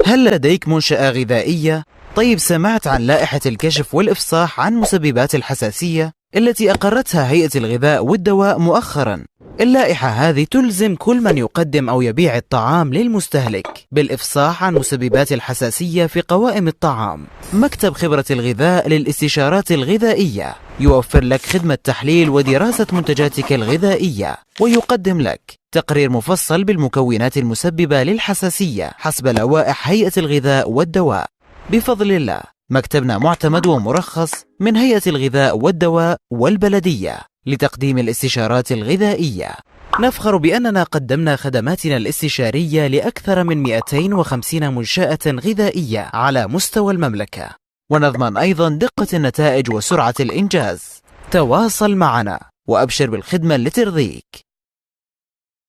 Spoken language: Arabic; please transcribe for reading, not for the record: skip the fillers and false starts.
هل لديك منشأة غذائية؟ طيب، سمعت عن لائحة الكشف والإفصاح عن مسببات الحساسية التي أقرتها هيئة الغذاء والدواء مؤخرا؟ اللائحة هذه تلزم كل من يقدم أو يبيع الطعام للمستهلك بالإفصاح عن مسببات الحساسية في قوائم الطعام. مكتب خبرة الغذاء للاستشارات الغذائية يوفر لك خدمة تحليل ودراسة منتجاتك الغذائية، ويقدم لك تقرير مفصل بالمكونات المسببة للحساسية حسب لوائح هيئة الغذاء والدواء. بفضل الله، مكتبنا معتمد ومرخص من هيئة الغذاء والدواء والبلدية لتقديم الاستشارات الغذائية. نفخر بأننا قدمنا خدماتنا الاستشارية لأكثر من 250 منشأة غذائية على مستوى المملكة، ونضمن أيضا دقة النتائج وسرعة الإنجاز. تواصل معنا وأبشر بالخدمة اللي ترضيك.